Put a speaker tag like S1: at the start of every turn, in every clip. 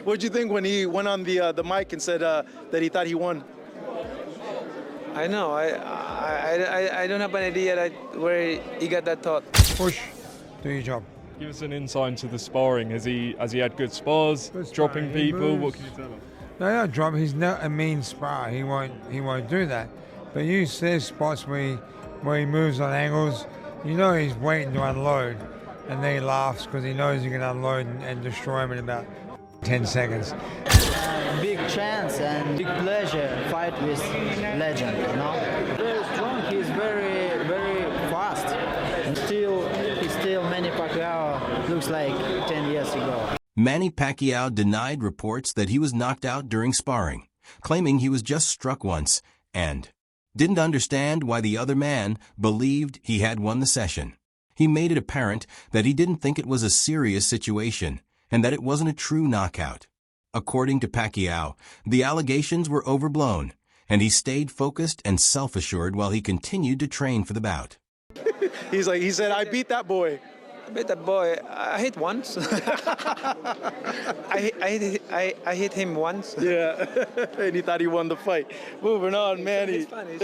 S1: What'd you think when he went on the mic and said that he thought he won?
S2: I know. I don't have an idea where he got that thought.
S3: Push. Do your job.
S4: Give us an insight into the sparring. Has he had good spars? Dropping people? What can you tell us?
S3: No, not drop. He's not a mean spar. He won't do that. But you see spots where he moves on angles. You know he's waiting to unload, and then he laughs because he knows he can unload and destroy him in about 10 seconds.
S5: Big chance and big pleasure fight with legend, you know. Very strong. He's very, very fast. And he's still Manny Pacquiao looks like 10 years ago.
S6: Manny Pacquiao denied reports that he was knocked out during sparring, claiming he was just struck once and didn't understand why the other man believed he had won the session. He made it apparent that he didn't think it was a serious situation and that it wasn't a true knockout. According to Pacquiao, the allegations were overblown, and he stayed focused and self-assured while he continued to train for the bout.
S1: He said, I beat that boy.
S2: I beat that boy. I hit once. I hit him once.
S1: Yeah, and he thought he won the fight. Moving on, Manny.
S2: He's fine.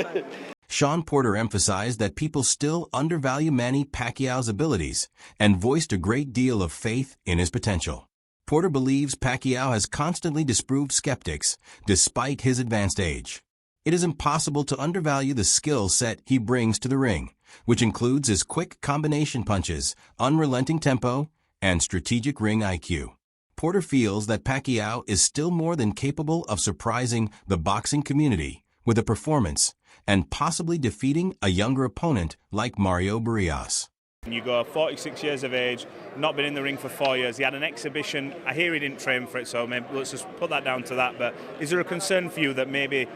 S6: Sean Porter emphasized that people still undervalue Manny Pacquiao's abilities and voiced a great deal of faith in his potential. Porter believes Pacquiao has constantly disproved skeptics despite his advanced age. It is impossible to undervalue the skill set he brings to the ring, which includes his quick combination punches, unrelenting tempo, and strategic ring IQ. Porter feels that Pacquiao is still more than capable of surprising the boxing community with a performance and possibly defeating a younger opponent like Mario Barrios.
S7: You go 46 years of age, not been in the ring for 4 years. He had an exhibition. I hear he didn't train for it, so maybe let's just put that down to that. But is there a concern for you that maybe,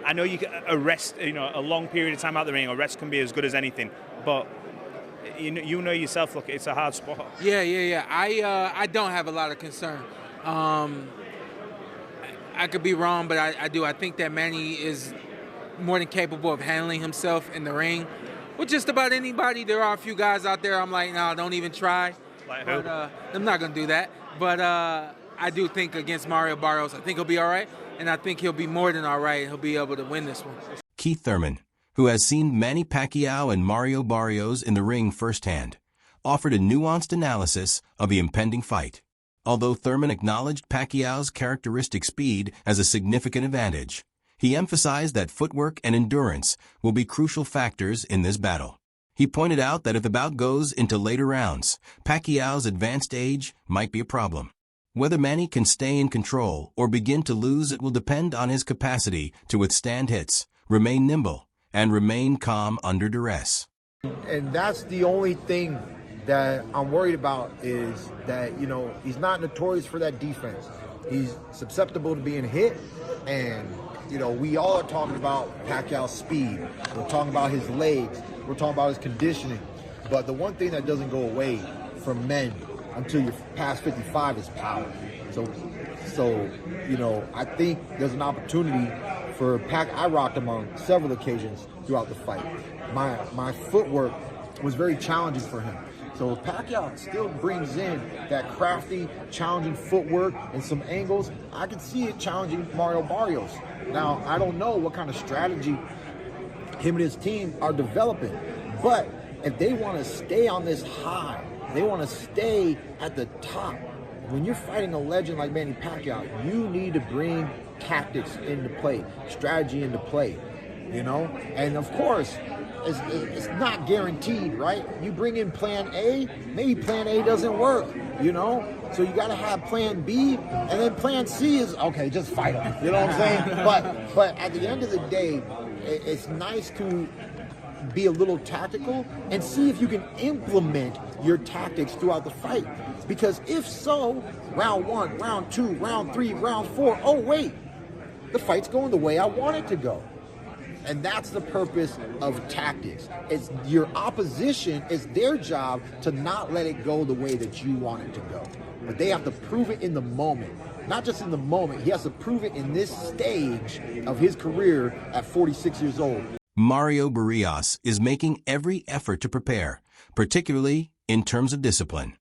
S7: I know you a rest, a long period of time out the ring, a rest can be as good as anything, but you know yourself, look, it's a hard sport.
S8: Yeah. I don't have a lot of concern. I could be wrong, but I do. I think that Manny is more than capable of handling himself in the ring. With just about anybody, there are a few guys out there I'm like, no, don't even try.
S7: Like who?
S8: But I'm not going to do that. But I do think against Mario Barrios, I think he'll be all right. And I think he'll be more than all right. He'll be able to win this one.
S6: Keith Thurman, who has seen Manny Pacquiao and Mario Barrios in the ring firsthand, offered a nuanced analysis of the impending fight. Although Thurman acknowledged Pacquiao's characteristic speed as a significant advantage, he emphasized that footwork and endurance will be crucial factors in this battle. He pointed out that if the bout goes into later rounds, Pacquiao's advanced age might be a problem. Whether Manny can stay in control or begin to lose, it will depend on his capacity to withstand hits, remain nimble, and remain calm under duress.
S9: And that's the only thing that I'm worried about is that, he's not notorious for that defense. He's susceptible to being hit, and we all are talking about Pacquiao's speed. We're talking about his legs. We're talking about his conditioning. But the one thing that doesn't go away from men until you're past 55 is power. So I think there's an opportunity for I rocked him on several occasions throughout the fight. My footwork was very challenging for him. So if Pacquiao still brings in that crafty, challenging footwork and some angles, I can see it challenging Mario Barrios. Now, I don't know what kind of strategy him and his team are developing, but if they want to stay on this high, they want to stay at the top. When you're fighting a legend like Manny Pacquiao, you need to bring tactics into play, strategy into play, And of course, it's not guaranteed, right? You bring in plan A, maybe plan A doesn't work, So you got to have plan B, and then plan C is, okay, just fight him. You know what I'm saying? But at the end of the day, it's nice to be a little tactical and see if you can implement your tactics throughout the fight. Because if so, round 1, round 2, round 3, round 4, oh wait, the fight's going the way I want it to go. And that's the purpose of tactics. It's your opposition, it's their job to not let it go the way that you want it to go. But they have to prove it in the moment. Not just in the moment, he has to prove it in this stage of his career at 46 years old.
S6: Mario Barrios is making every effort to prepare, particularly in terms of discipline.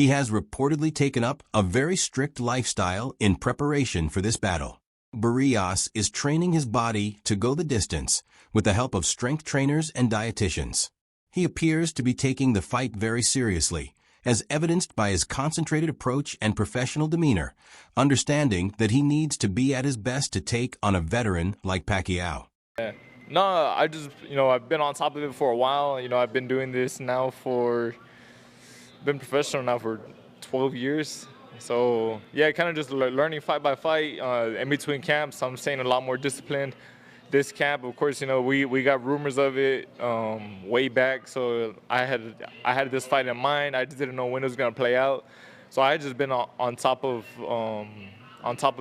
S6: He has reportedly taken up a very strict lifestyle in preparation for this battle. Barrios is training his body to go the distance with the help of strength trainers and dietitians. He appears to be taking the fight very seriously, as evidenced by his concentrated approach and professional demeanor, understanding that he needs to be at his best to take on a veteran like Pacquiao.
S4: No, I just, I've been on top of it for a while. I've been doing this now been professional now for 12 years. So, yeah, kind of just learning fight by fight. In between camps, I'm staying a lot more disciplined. This camp, of course, we got rumors of it way back. So I had this fight in mind. I just didn't know when it was going to play out. So I had just been on top of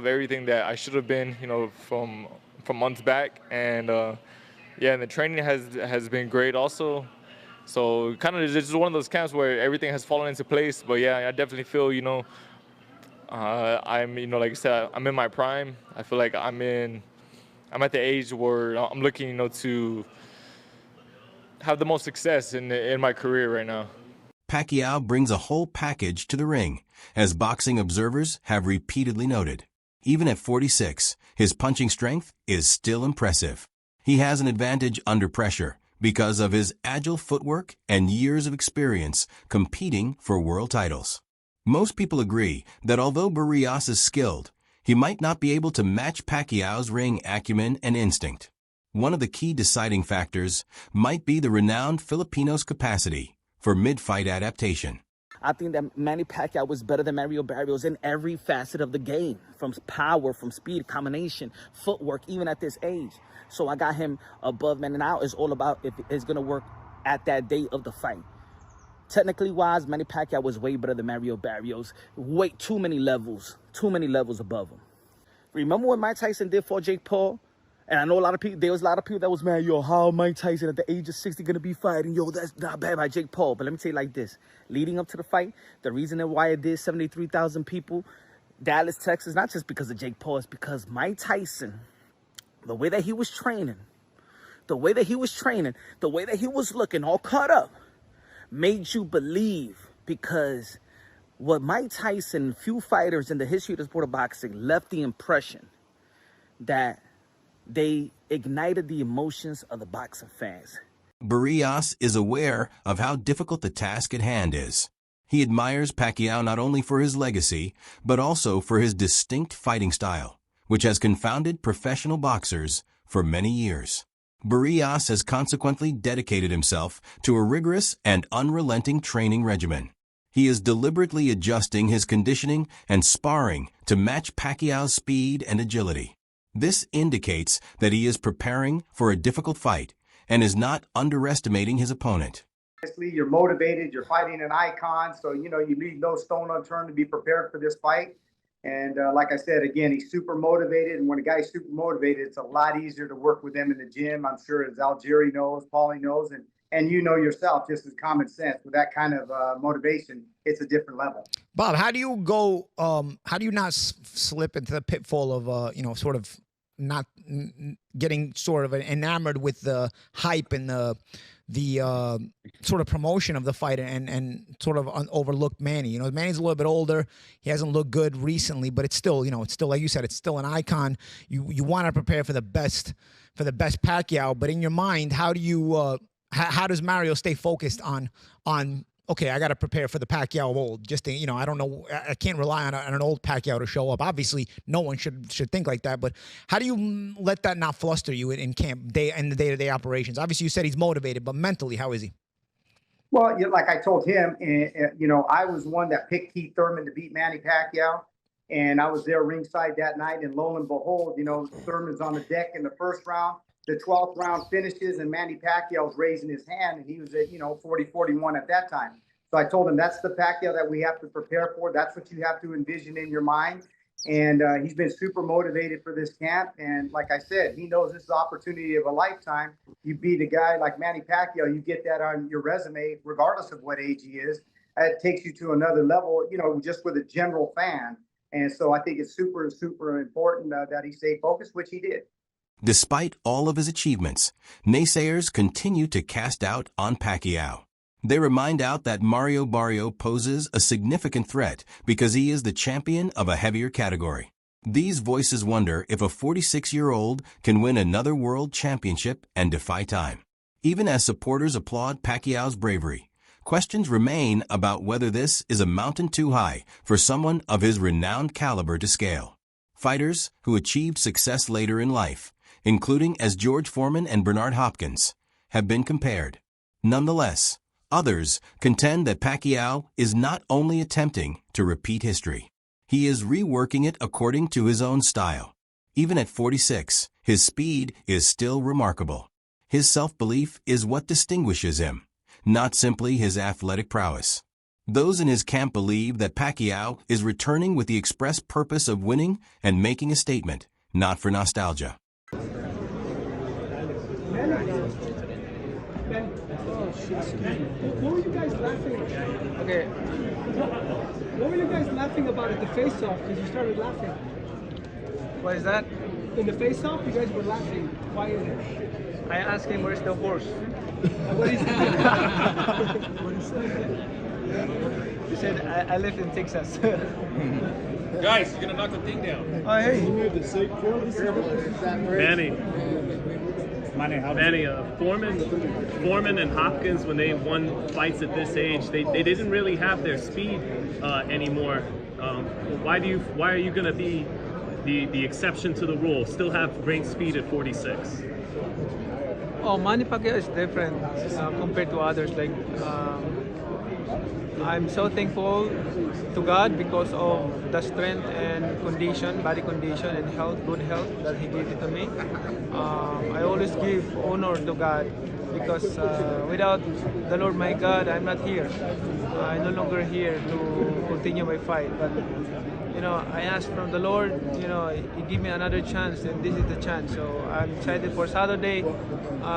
S4: everything that I should have been, from months back. And and the training has been great also. So kind of just one of those camps where everything has fallen into place. But yeah, I definitely feel, I'm, like I said, I'm in my prime. I feel like I'm at the age where I'm looking, to have the most success in my career right now.
S6: Pacquiao brings a whole package to the ring, as boxing observers have repeatedly noted. Even at 46, his punching strength is still impressive. He has an advantage under pressure because of his agile footwork and years of experience competing for world titles. Most people agree that although Barrios is skilled, he might not be able to match Pacquiao's ring acumen and instinct. One of the key deciding factors might be the renowned Filipino's capacity for mid-fight adaptation.
S10: I think that Manny Pacquiao was better than Mario Barrios in every facet of the game, from power, from speed, combination, footwork, even at this age. So I got him above Manny. Now it's all about if it's going to work at that day of the fight. Technically wise, Manny Pacquiao was way better than Mario Barrios. Way too many levels above him. Remember what Mike Tyson did for Jake Paul? And I know there was a lot of people that was mad, yo, how Mike Tyson at the age of 60 gonna be fighting? Yo, that's not bad by Jake Paul. But let me tell you like this, leading up to the fight, the reason why it did 73,000 people, Dallas, Texas, not just because of Jake Paul, it's because Mike Tyson, the way that he was training, the way that he was looking all caught up, made you believe, because what Mike Tyson, few fighters in the history of the sport of boxing left the impression that they ignited the emotions of the boxing fans.
S6: Barrios is aware of how difficult the task at hand is. He admires Pacquiao not only for his legacy, but also for his distinct fighting style, which has confounded professional boxers for many years. Barrios has consequently dedicated himself to a rigorous and unrelenting training regimen. He is deliberately adjusting his conditioning and sparring to match Pacquiao's speed and agility. This indicates that he is preparing for a difficult fight and is not underestimating his opponent.
S11: You're motivated, you're fighting an icon, so you leave no stone unturned to be prepared for this fight. And like I said, again, he's super motivated, and when a guy's super motivated, it's a lot easier to work with them in the gym. I'm sure as Algieri knows, Paulie knows, and you know yourself, just as common sense, with that kind of motivation, it's a different level.
S12: Bob, how do you go? How do you not slip into the pitfall of sort of not getting sort of enamored with the hype and the sort of promotion of the fight and sort of overlook Manny? Manny's a little bit older. He hasn't looked good recently, but it's still, it's still, like you said, it's still an icon. You want to prepare for the best Pacquiao, but in your mind, how do you how does Mario stay focused on okay, I got to prepare for the Pacquiao of old? Just to, I don't know, I can't rely on an old Pacquiao to show up. Obviously, no one should think like that. But how do you let that not fluster you in camp, in the day-to-day operations? Obviously, you said he's motivated, but mentally, how is he?
S11: Well, like I told him, I was one that picked Keith Thurman to beat Manny Pacquiao, and I was there ringside that night. And lo and behold, Thurman's on the deck in the first round. The 12th round finishes, and Manny Pacquiao's raising his hand, and he was at 40-41 at that time. So I told him that's the Pacquiao that we have to prepare for. That's what you have to envision in your mind. And he's been super motivated for this camp. And like I said, he knows this is the opportunity of a lifetime. You beat a guy like Manny Pacquiao, you get that on your resume, regardless of what age he is. It takes you to another level, just with a general fan. And so I think it's super, super important that he stay focused, which he did.
S6: Despite all of his achievements, naysayers continue to cast doubt on Pacquiao. They remind out that Mario Barrios poses a significant threat because he is the champion of a heavier category. These voices wonder if a 46-year-old can win another world championship and defy time. Even as supporters applaud Pacquiao's bravery, questions remain about whether this is a mountain too high for someone of his renowned caliber to scale. Fighters who achieved success later in life, including as George Foreman and Bernard Hopkins, have been compared. Nonetheless, others contend that Pacquiao is not only attempting to repeat history, he is reworking it according to his own style. Even at 46, his speed is still remarkable. His self-belief is what distinguishes him, not simply his athletic prowess. Those in his camp believe that Pacquiao is returning with the express purpose of winning and making a statement, not for nostalgia.
S13: What were you guys laughing at? Okay. What were you guys laughing about at the face-off? Because you started laughing.
S2: What is that?
S13: In the face-off, you guys were laughing. Why is it?
S2: I asked him where's the horse.
S13: What is it? What is
S2: He said, I live in Texas.
S14: Guys, you're gonna knock the thing down.
S2: Oh, hey.
S14: Manny, Foreman and Hopkins, when they won fights at this age, they didn't really have their speed anymore. Why are you gonna be the exception to the rule? Still have great speed at 46.
S2: Oh, Manny Pacquiao is different compared to others. Like, I'm so thankful to God because of the strength and condition, body condition and health, good health that He gave it to me. I always give honor to God because without the Lord my God, I'm not here. I'm no longer here to continue my fight. But you know, I asked from the Lord, you know, He gave me another chance, and this is the chance. So I'm excited for Saturday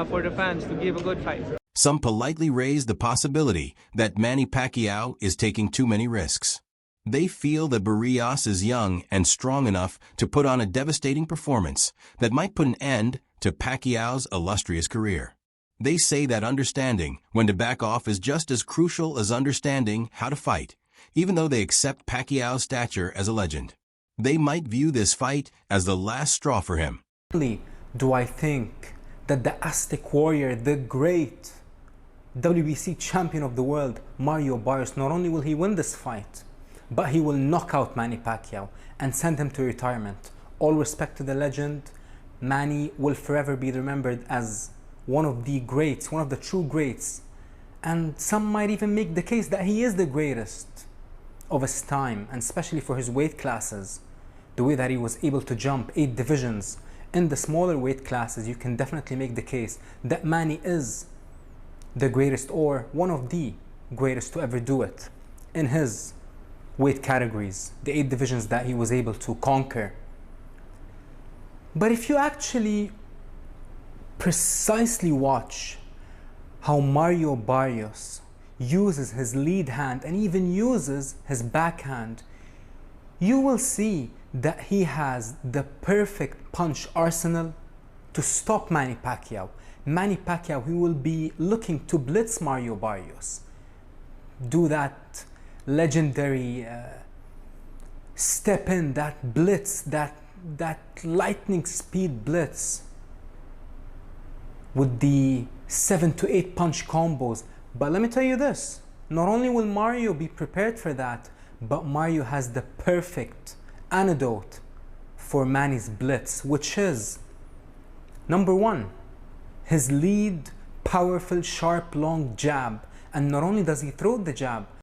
S2: for the fans to give a good fight.
S6: Some politely raise the possibility that Manny Pacquiao is taking too many risks. They feel that Barrios is young and strong enough to put on a devastating performance that might put an end to Pacquiao's illustrious career. They say that understanding when to back off is just as crucial as understanding how to fight, even though they accept Pacquiao's stature as a legend. They might view this fight as the last straw for him.
S15: Do I think that the Aztec warrior, the great WBC champion of the world, Mario Barrios, not only will he win this fight, but he will knock out Manny Pacquiao and send him to retirement. All respect to the legend, Manny will forever be remembered as one of the greats, one of the true greats. And some might even make the case that he is the greatest of his time, and especially for his weight classes. The way that he was able to jump 8 divisions in the smaller weight classes, you can definitely make the case that Manny is the greatest or one of the greatest to ever do it in his weight categories, the 8 divisions that he was able to conquer. But if you actually precisely watch how Mario Barrios uses his lead hand and even uses his backhand, you will see that he has the perfect punch arsenal to stop Manny Pacquiao. Manny Pacquiao, he will be looking to blitz Mario Barrios, do that legendary step in, that blitz, that lightning speed blitz with the 7 to 8 punch combos. But let me tell you this, not only will Mario be prepared for that, but Mario has the perfect antidote for Manny's blitz, which is number 1, his lead, powerful, sharp, long jab. And not only does he throw the jab,